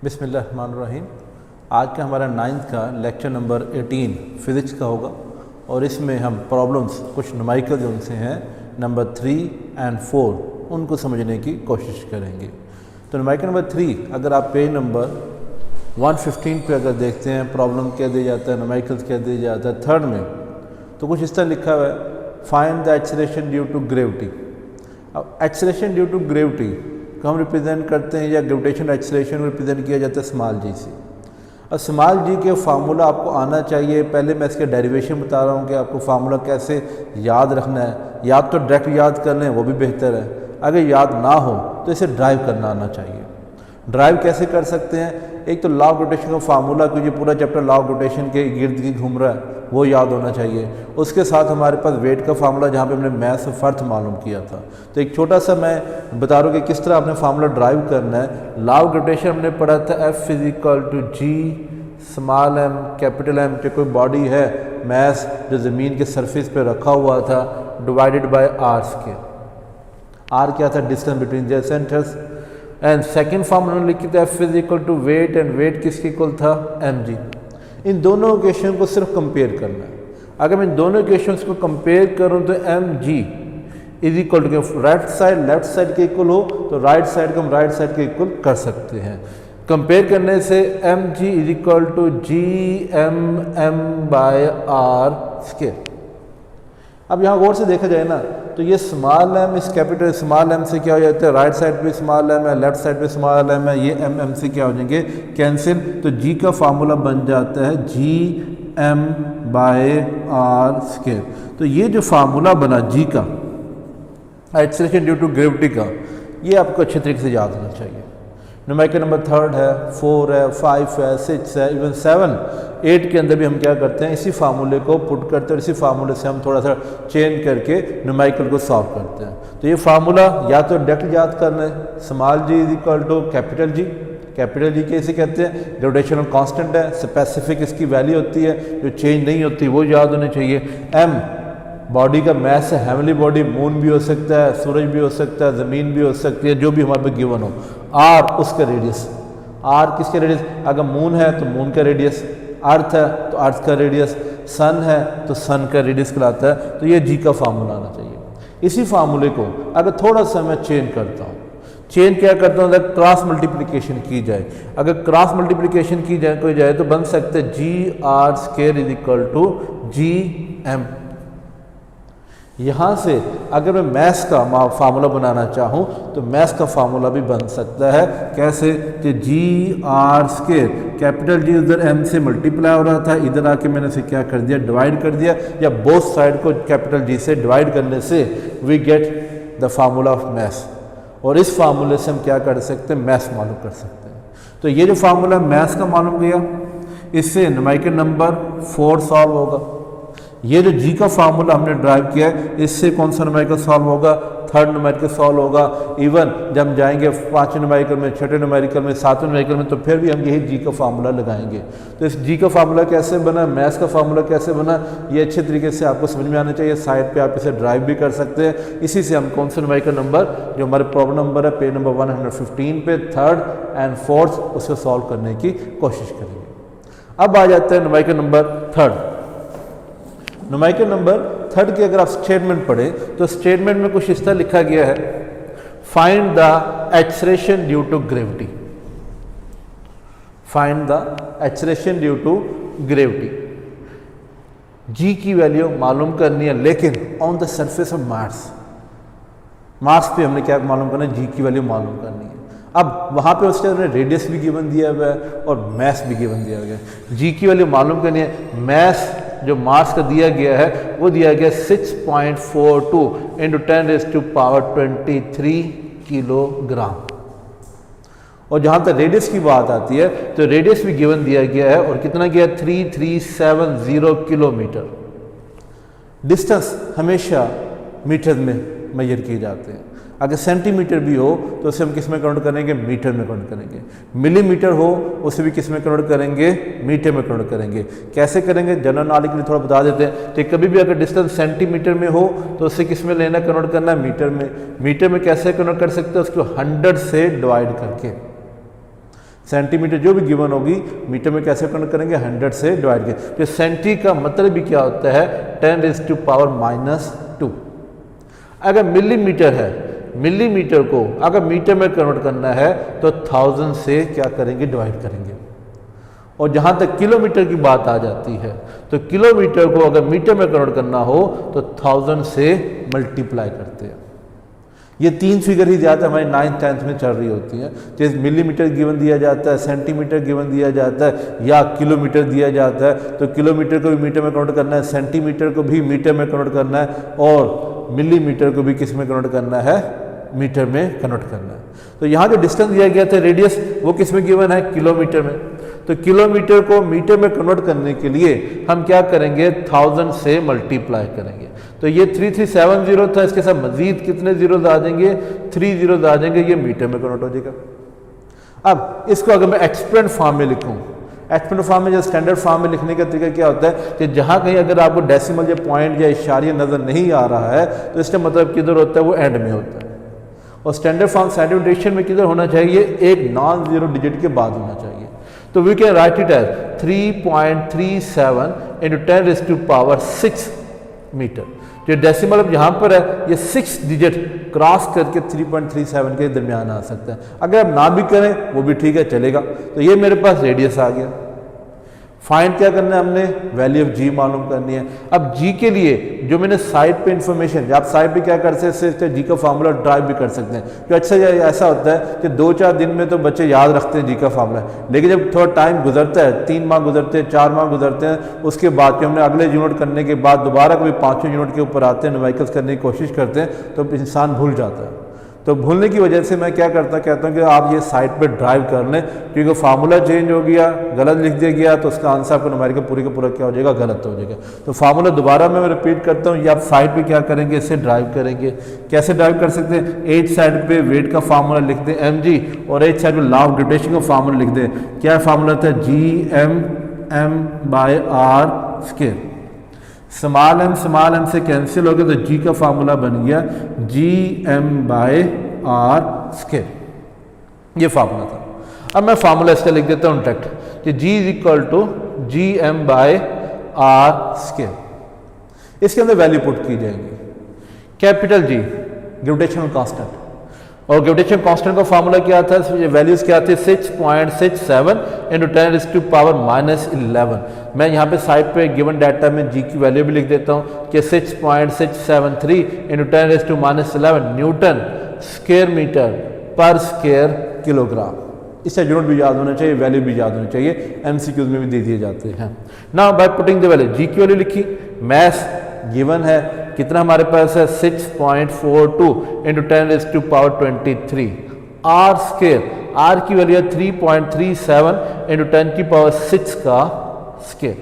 बिस्मिल्लाहिर्रहमानिर्रहीम। आज का हमारा 9th का लेक्चर नंबर 18 फ़िज़िक्स का होगा और इसमें हम प्रॉब्लम्स कुछ नुमेरिकल जो उनसे हैं नंबर 3 और 4 उनको समझने की कोशिश करेंगे। तो नुमेरिकल नंबर 3 अगर आप पेज नंबर 115 पे अगर देखते हैं प्रॉब्लम क्या दिया जाता है, नुमेरिकल्स क्या दिया जाता है थर्ड में, तो कुछ इस तरह लिखा हुआ है find the acceleration due to gravity. अब एक्सेलरेशन ड्यू टू ग्रेविटी को हम रिप्रेजेंट करते हैं या ग्रेविटेशन एक्सेलरेशन को रिप्रेजेंट किया जाता है स्मॉल जी से। अब स्मॉल जी के फार्मूला आपको आना चाहिए। पहले मैं इसके डेरिवेशन बता रहा हूँ कि आपको फार्मूला कैसे याद रखना है। याद तो डायरेक्ट याद कर लें वो भी बेहतर है, अगर याद ना हो तो इसे ड्राइव करना आना चाहिए। ड्राइव कैसे कर सकते हैं? एक तो लॉ ऑफ रोटेशन का फार्मूला, क्योंकि पूरा चैप्टर लॉ ऑफ रोटेशन के गिर्द गिर्द घूम रहा है, वो याद होना चाहिए। उसके साथ हमारे पास वेट का फार्मूला जहाँ पे हमने मैथ से फ़र्क मालूम किया था। तो एक छोटा सा मैं बता रहा हूँ कि किस तरह आपने फार्मूला ड्राइव करना है। लॉ ऑफ रोटेशन हमने पढ़ा था F = G small m capital M कि कोई बॉडी है मैस जो ज़मीन के सरफेस पे रखा हुआ था divided by r square. r क्या था? Distance between the centres. And second formula लिखी था F = वेट, एंड वेट किसके इक्वल था? mg। इन दोनों इक्वेशन को सिर्फ कंपेयर करना है। अगर मैं इन दोनों इक्वेशंस को कंपेयर करूं तो mg = right side left side के इक्वल हो तो राइट साइड को हम राइट साइड के इक्वल कर सकते हैं। कंपेयर करने से mg = Gmm/r²। अब यहाँ गौर से देखा जाए ना तो ये स्मॉल m इस कैपिटल स्मॉल m से क्या हो जाता है? राइट साइड पे स्मॉल m है, लेफ्ट साइड पे स्मॉल m है, ये m से क्या हो जाएंगे? कैंसिल। तो g का फार्मूला बन जाता है Gm/r²। तो ये जो फार्मूला बना g का एक्सेलरेशन ड्यू टू ग्रेविटी का, ये आपको अच्छे तरीके से याद होना चाहिए। नुमेरिकल नंबर 3 है, 4 है, 5 है, 6 है, इवन 7 8 के अंदर भी हम क्या करते हैं? इसी फार्मूले को पुट करते हैं और इसी फार्मूले से हम थोड़ा सा चेंज करके नुमेरिकल को सॉल्व करते हैं। तो ये फार्मूला या तो डायरेक्ट याद करना है, small g = capital G। Capital G कैसे कहते हैं? ग्रेविटेशनल कांस्टेंट है, स्पेसिफिक इसकी वैल्यू होती है जो चेंज नहीं होती, वो याद होनी चाहिए। m बॉडी का मैस है, हेवनली बॉडी, मून भी हो सकता है, सूरज भी हो सकता है, ज़मीन भी हो सकती है, जो भी हमारे पास गिवन हो। r उसका रेडियस, r किसका रेडियस? अगर मून है तो मून का रेडियस, अर्थ है तो अर्थ का रेडियस, सन है तो सन का रेडियस कहलाता है। तो ये जी का फार्मूला आना चाहिए। इसी फार्मूले को अगर थोड़ा सा मैं चेंज करता हूँ, चेंज क्या करता हूँ? अगर क्रॉस मल्टीप्लिकेशन की जाए, अगर क्रॉस मल्टीप्लिकेशन की जाए कोई जाए तो बन सकता है Gr² = Gm। यहाँ से अगर मैं मैथ्स का फार्मूला बनाना चाहूँ तो मैथ्स का फार्मूला भी बन सकता है। कैसे? कि Gr² कैपिटल G उधर m से मल्टीप्लाई हो रहा था, इधर आके मैंने इसे क्या कर दिया? डिवाइड कर दिया, या बोथ साइड को कैपिटल G से डिवाइड करने से we get the formula of mass. और इस फार्मूले से हम क्या कर सकते हैं? मैथ्स मालूम कर सकते हैं। तो ये जो फार्मूला मैथ्स का मालूम गया, इससे नुमेरिकल नंबर 4 सॉल्व होगा। ये जो जी का फार्मूला हमने ड्राइव किया है, इससे कौन सा नुमेरिकल सॉल्व होगा? थर्ड नुमेरिकल सॉल्व होगा। इवन जब हम जाएंगे 5वें नुमेरिकल में, 6वें नुमेरिकल में, 7वें नुमेरिकल में, तो फिर भी हम यही जी का फार्मूला लगाएंगे। तो इस जी का फार्मूला कैसे बना, मैथ्स का फार्मूला कैसे बना, ये अच्छे तरीके से आपको समझ में आना चाहिए। साइड पे आप इसे ड्राइव भी कर सकते हैं। इसी से हम कौन सा नुमेरिकल नंबर जो हमारे प्रॉब्लम नंबर है पेज नंबर 115 पे 3rd और 4th उसको सॉल्व करने की कोशिश करेंगे। अब आ जाता है numerical number 3rd। Numerical number 3rd की अगर आप स्टेटमेंट पढ़ें तो स्टेटमेंट में कुछ इस तरह लिखा गया है find the acceleration due to gravity. Find the acceleration due to gravity. G की वैल्यू मालूम करनी है, लेकिन on the surface of Mars. Mars पे हमने क्या मालूम करना है? जी की वैल्यू मालूम करनी है। अब वहाँ पे उसके हमने रेडियस भी गिवन दिया हुआ है और मैस भी गिवन दिया गया है। जी की वैल्यू मालूम करनी है। मैस जो मार्स का दिया गया है वो दिया गया 6.42 × 10⁻23 किलोग्राम। और जहाँ तक रेडियस की बात आती है तो रेडियस भी गिवन दिया गया है, और कितना गया? 3370 किलोमीटर। डिस्टेंस हमेशा मीटर में मेजर किए जाते हैं। अगर सेंटीमीटर भी हो तो उसे हम किस में कन्वर्ट करेंगे? मीटर में कन्वर्ट करेंगे। मिलीमीटर हो उसे भी किस में कन्वर्ट करेंगे? मीटर में कन्वर्ट करेंगे। कैसे करेंगे? जनरल नॉलेज के लिए थोड़ा बता देते हैं। तो कभी भी अगर डिस्टेंस सेंटीमीटर में हो तो उसे किस में लेना, कन्वर्ट करना है? मीटर में। मीटर में कैसे कन्वर्ट कर सकते हैं? उसको 100 से डिवाइड करके। सेंटीमीटर जो भी गिवन होगी मीटर में कैसे कन्वर्ट करेंगे, 100 से डिवाइड के। तो सेंटी का मतलब भी क्या होता है, 10⁻⁻²। अगर मिलीमीटर है, मिलीमीटर को अगर मीटर में कन्वर्ट करना है तो 1000 से क्या करेंगे, डिवाइड करेंगे। और जहाँ तक किलोमीटर की बात आ जाती है तो किलोमीटर को अगर मीटर में कन्वर्ट करना हो तो 1000 से मल्टीप्लाई करते हैं। ये 3 फिगर ही ज़्यादा हमारी 9th 10th में चल रही होती हैं। जैसे मिलीमीटर गिवन दिया जाता है, सेंटीमीटर गिवन दिया जाता है या किलोमीटर दिया जाता है, तो किलोमीटर को भी मीटर में कन्वर्ट करना है, सेंटीमीटर को भी मीटर में कन्वर्ट करना है और मिलीमीटर को भी किस में कन्वर्ट करना है, मीटर में कन्वर्ट करना है। तो यहाँ जो डिस्टेंस दिया गया था रेडियस, वो किस में गिवन है, किलोमीटर में। तो किलोमीटर को मीटर में कन्वर्ट करने के लिए हम क्या करेंगे, 1000 से मल्टीप्लाई करेंगे। तो ये 3370 था, इसके साथ मजीद कितने जीरोज आ जाएंगे, 3 जीरोज आ जाएंगे, ये मीटर में कन्वर्ट हो जाएगा। अब इसको अगर मैं एक्सपेरेंट फॉर्म में लिखूँ, एक्सपेरेंट फॉर्म में, जो स्टैंडर्ड फॉर्म में लिखने का तरीका क्या होता है कि जहाँ कहीं अगर आपको डेसिमल या पॉइंट या इशारिया नज़र नहीं आ रहा है तो इसका मतलब किधर होता है, वो एंड में होता है। और स्टैंडर्ड फॉर्म साइंटिफिक नोटेशन में किधर होना चाहिए, एक नॉन जीरो डिजिट के बाद होना चाहिए। तो we can write it as 3.37 × 10⁻6 metre. जो डेसिमल अब यहाँ पर है ये 6 डिजिट क्रॉस करके 3.37 के दरमियान आ सकता है। अगर आप ना भी करें वो भी ठीक है, चलेगा। तो ये मेरे पास रेडियस आ गया। फाइंड क्या करना है हमने, वैल्यू ऑफ जी मालूम करनी है। अब जी के लिए जो मैंने साइड पे इन्फॉर्मेशन, आप साइड पे क्या कर सकते हैं, जी का फार्मूला ड्राइव भी कर सकते हैं। तो अच्छा ऐसा होता है कि 2-4 दिन में तो बच्चे याद रखते हैं जी का फार्मूला, लेकिन जब थोड़ा टाइम गुजरता है, 3 माह गुजरते हैं, 4 माह गुजरते हैं, उसके बाद कि हमने अगले यूनिट करने के बाद दोबारा कभी 5वें यूनिट के ऊपर आते हैं, न्यूमेरिकल्स करने की कोशिश करते हैं, तो इंसान भूल जाता है। तो भूलने की वजह से मैं क्या कहता हूँ कि आप ये साइट पे ड्राइव कर लें, क्योंकि फार्मूला चेंज हो गया, गलत लिख दिया गया तो उसका आंसर आपको न्यूमेरिकल पूरी का पूरा क्या हो जाएगा, गलत हो जाएगा। तो फार्मूला दोबारा मैं रिपीट करता हूँ, ये आप साइट पे क्या करेंगे, इसे ड्राइव करेंगे। कैसे ड्राइव कर सकते हैं, एच साइड पे वेट का फार्मूला लिख दें mg, और एच साइड पे लॉ ऑफ ग्रेविटेशन का फार्मूला लिख दें। क्या फार्मूला था, Gm/r²। स्मॉल एम से कैंसिल हो गया तो जी का फार्मूला बन गया Gm/r²। ये फार्मूला था। अब मैं फार्मूला इसका लिख देता हूँ डायरेक्ट कि G = Gm/r²। इसके अंदर वैल्यू पुट की जाएगी। कैपिटल G ग्रेविटेशनल कांस्टेंट, और ग्रेविटेशन कांस्टेंट का फार्मूला क्या था, वैल्यूज क्या थे, 6.67 × 10⁻11। मैं यहाँ पे साइड पे गिवन डाटा में जी की वैल्यू भी लिख देता हूँ कि 6.673 × 10⁻11 Newton square metre per square kilogram. इससे यूनिट भी याद होना चाहिए, वैल्यू भी याद होनी चाहिए, MCQs में भी दे दिए जाते हैं। Now by putting the value, G की वैल्यू लिखी, मैथ गिवन है कितना हमारे पास है, 6.42 × 10⁻23। r², r की वैल्यू है 3.37 × 10⁻6 का स्क्वायर।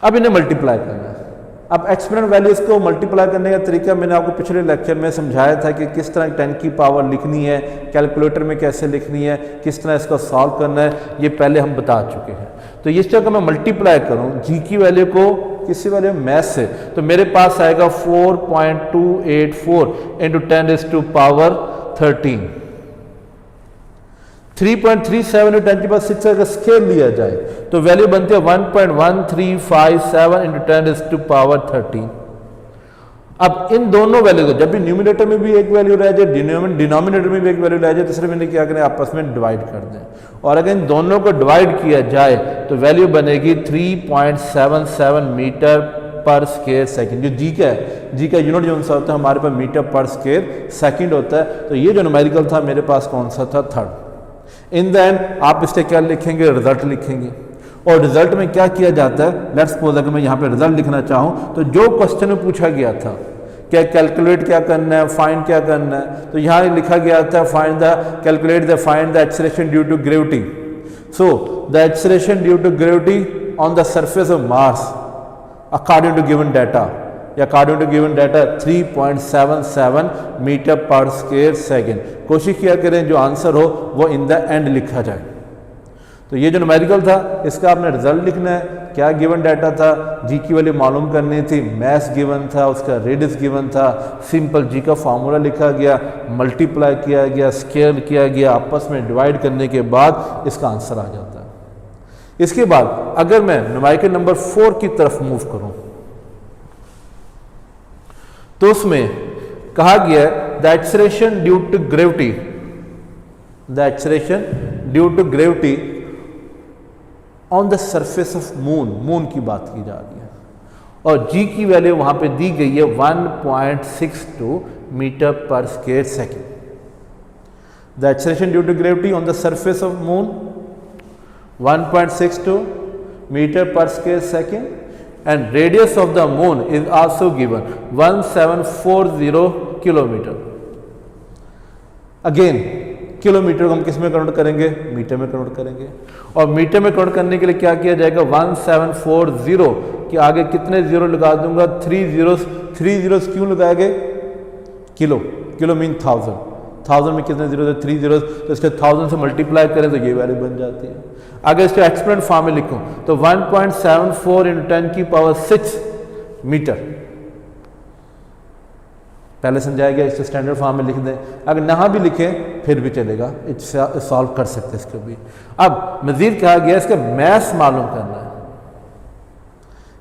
अब इन्हें मल्टीप्लाई करना है। अब एक्सपोनेंट वैल्यूज को मल्टीप्लाई करने का तरीका मैंने आपको पिछले लेक्चर में समझाया था कि किस तरह 10 की पावर लिखनी है, कैलकुलेटर में कैसे लिखनी है, किस तरह इसको सॉल्व करना है, ये पहले हम बता चुके हैं। तो इस जगह मैं मल्टीप्लाई करूं जी की वैल्यू को किसी वैल्यू मैथ से, तो मेरे पास आएगा 4.284 × 10⁻13। 3.37 × 10⁻6 अगर स्केल लिया जाए तो वैल्यू बनती है 1.1357 × 10⁻13। अब इन दोनों वैल्यू को जब भी न्यूमिनेटर में भी एक वैल्यू रह जाए, डिनोमिनेटर में भी एक वैल्यू रह जाए, तीसरे में क्या करें, आपस में डिवाइड कर दें। और अगर इन दोनों को डिवाइड किया जाए तो वैल्यू बनेगी 3.77 मीटर पर स्क्वायर सेकंड। जो जी का है, जी का यूनिट जो सा होता है हमारे पास मीटर पर स्क्वायर सेकंड होता है। तो ये जो न्यूमेरिकल था मेरे पास कौन सा था, थर्ड। इन द एंड आप इससे क्या लिखेंगे, रिजल्ट लिखेंगे। और रिजल्ट में क्या किया जाता है, लेट्स सपोज अगर मैं यहाँ पे रिजल्ट लिखना चाहूँ तो जो क्वेश्चन में पूछा गया था क्या कैलकुलेट क्या करना है, फाइंड क्या करना है, तो यहाँ लिखा गया था find the calculate the find the acceleration due to gravity. So the acceleration due to gravity on the surface of Mars according to given data, या according to given data 3.77 metre per square second. कोशिश किया करें जो answer हो वो in the end लिखा जाए। तो ये जो न्यूमेरिकल था इसका आपने रिजल्ट लिखना है। क्या गिवन डाटा था, जी की वैल्यू मालूम करनी थी, मैस गिवन था, उसका रेडियस गिवन था, सिंपल जी का फार्मूला लिखा गया, मल्टीप्लाई किया गया, स्केल किया गया, आपस में डिवाइड करने के बाद इसका आंसर आ जाता है। इसके बाद अगर मैं न्यूमेरिकल नंबर 4 की तरफ मूव करूं तो उसमें कहा गया है the acceleration due to gravity, the acceleration due to gravity on the surface of moon, moon की बात की जा रही है और जी की वैल्यू वहां पे दी गई है 1.62 metre per square second. The acceleration due to gravity on the surface of moon 1.62 meter per square second and radius of the moon is also given 1740 kilometer। Again kilometre को हम किस में कन्वर्ट करेंगे, metre में convert करेंगे और metre में convert करने के लिए क्या किया जाएगा 1740 के आगे कितने जीरो लगा दूंगा, 3 जीरोस क्यों लगाए गए, किलो, किलो मीन 1000 में कितने जीरो, 3 जीरो, तो इसके 1000 से मल्टीप्लाई करें तो ये वैल्यू बन जाती है। अगर इसके एक्सपोनेंट फॉर्म में लिखूं तो 1.74 × 10⁶ मीटर, पहले समझाया गया, इससे स्टैंडर्ड फॉर्म में लिख दें, अगर ना भी लिखें फिर भी चलेगा, सॉल्व कर सकते हैं इसको भी। अब मजीद कहा गया इसका मैथ मालूम करना है।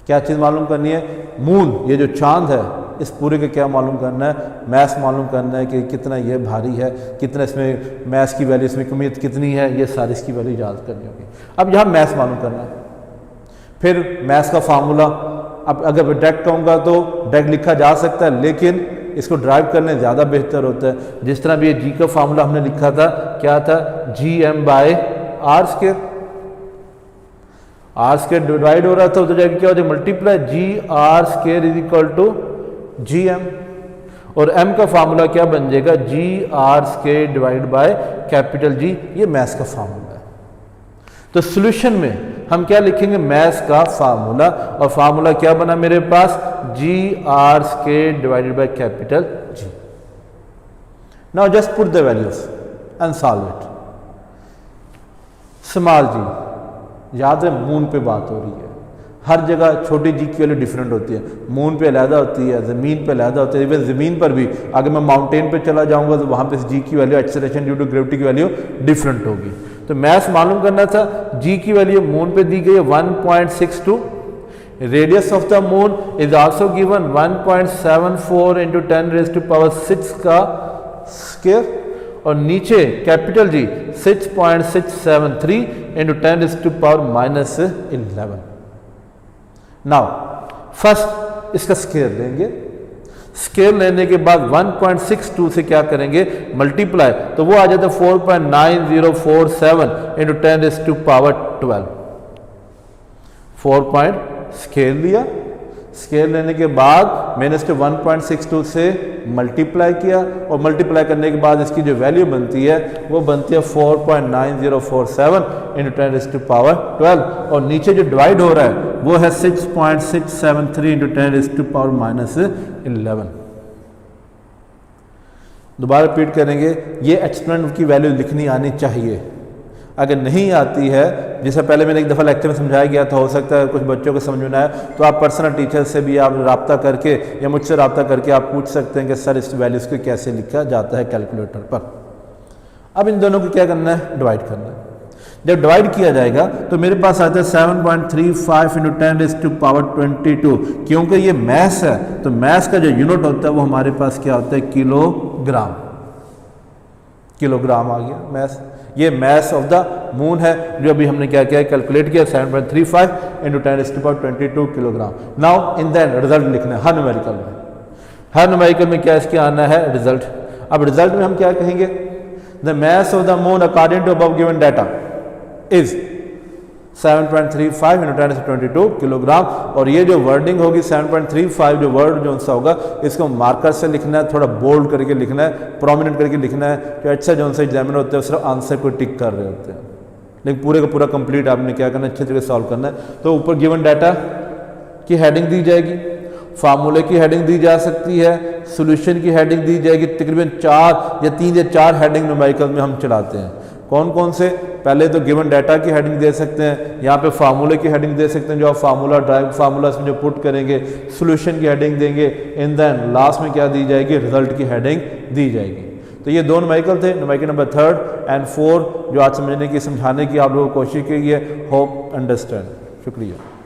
क्या चीज़ मालूम करनी है, मून, ये जो चांद है इस पूरे के क्या मालूम करना है, मैथ मालूम करना है कि कितना ये भारी है, कितना इसमें मैथ की वैल्यू, इसमें कमियत कितनी है, ये सारी इसकी वैल्यू याद करनी होगी। अब यहाँ मैथ मालूम करना है, फिर मैथ का फार्मूला, अब अगर डायरेक्ट कहूँगा तो डायरेक्ट लिखा जा सकता है लेकिन इसको ड्राइव करने ज़्यादा बेहतर होता है। जिस तरह भी ये जी का फार्मूला हमने लिखा था, क्या था, Gm/r², r² डिवाइड हो रहा था तो जाके क्या हो जाए मल्टीप्लाई Gr² = Gm और m का फार्मूला क्या बन जाएगा, Gr² / कैपिटल G, ये मैथ्स का फार्मूला है। तो सॉल्यूशन में हम क्या लिखेंगे, मैथ्स का फार्मूला, और फार्मूला क्या बना मेरे पास, Gr² / capital G। Now just put the values and solve it. Small g, याद है मून पे बात हो रही है, हर जगह छोटी जी की वैल्यू डिफरेंट होती है, मून पे अलहदा होती है, ज़मीन पे अलहदा होती है, इवन ज़मीन पर भी अगर मैं माउंटेन पे चला जाऊंगा तो वहाँ पे जी की value, acceleration due to gravity की वैल्यू डिफरेंट होगी। तो मैथ्स मालूम करना था, जी की वैल्यू मून पे दी गई है 1.62, radius of the moon is also given 1.74 × 10⁶ का स्क्वायर और नीचे कैपिटल जी 6.673 × 10⁻11। नाउ फर्स्ट इसका स्केल लेंगे, स्केल लेने के बाद 1.62 से क्या करेंगे मल्टीप्लाई, तो वो आ जाता है 4.9047 × 10⁻12। 4 स्केल लिया, स्केल लेने के बाद मैंने इसके 1.62 से मल्टीप्लाई किया और मल्टीप्लाई करने के बाद इसकी जो वैल्यू बनती है वो बनती है 4.9047 × 10⁻12 और नीचे जो डिवाइड हो रहा है वो है 6.673 × 10⁻11। दोबारा रिपीट करेंगे, ये एक्सपोनेंट की वैल्यू लिखनी आनी चाहिए, अगर नहीं आती है, जैसे पहले मैंने एक दफ़ा लेक्चर में समझाया गया था, हो सकता है कुछ बच्चों को समझ में ना आए तो आप पर्सनल टीचर से भी आप रब्ता करके या मुझसे रब्ता करके आप पूछ सकते हैं कि सर इस वैल्यूज़ को कैसे लिखा जाता है कैलकुलेटर पर। अब इन दोनों को क्या करना है, डिवाइड करना है। जब डिवाइड किया जाएगा तो मेरे पास आता है 7.35 × 10⁻22, क्योंकि ये मैथ्स है तो मैथ्स का जो यूनिट होता है वो हमारे पास क्या होता है, किलोग्राम। किलोग्राम आ गया मैथ्स, ये मैथ्स ऑफ द मून है जो अभी हमने क्या किया, कैलकुलेट किया 7.35 × 10⁻22 kilogram. Now in the result लिखना है, हर न्यूमेरिकल में, हर न्यूमेरिकल में क्या इसके आना है रिजल्ट। अब रिजल्ट में हम क्या कहेंगे, the mass of the moon according to above given data is 7.35 × 10⁻22 kilogram. और ये जो वर्डिंग होगी 7.35 जो वर्ड जो सा होगा इसको मार्कर से लिखना है, थोड़ा बोल्ड करके लिखना है, प्रोमिनेंट करके लिखना है, तो अच्छा जो सा एग्जामिनर होते हैं सिर्फ आंसर को टिक कर रहे होते हैं, लेकिन पूरे का पूरा कंप्लीट आपने क्या करना है, अच्छे तरीके से सॉल्व करना है। तो ऊपर गिवन डाटा की हेडिंग दी जाएगी, फार्मूले की हेडिंग दी जा सकती है, सॉल्यूशन की हेडिंग दी जाएगी, तकरीबन 3 या 4 हेडिंग न्यूमेरिकल में हम चलाते हैं। कौन कौन से? पहले तो गिवन डाटा की हेडिंग दे सकते हैं, यहाँ पे फार्मूले की हेडिंग दे सकते हैं, जो आप फार्मूला ड्राइव फार्मूला इसमें जो पुट करेंगे, सॉल्यूशन की हेडिंग देंगे, इन देन लास्ट में क्या दी जाएगी? रिजल्ट की हेडिंग दी जाएगी। तो ये दो न्यूमेरिकल थे, न्यूमेरिकल नंबर 3 एंड 4 जो आज समझने की समझाने की आप लोगों को कोशिश की है। Hope understand. शुक्रिया।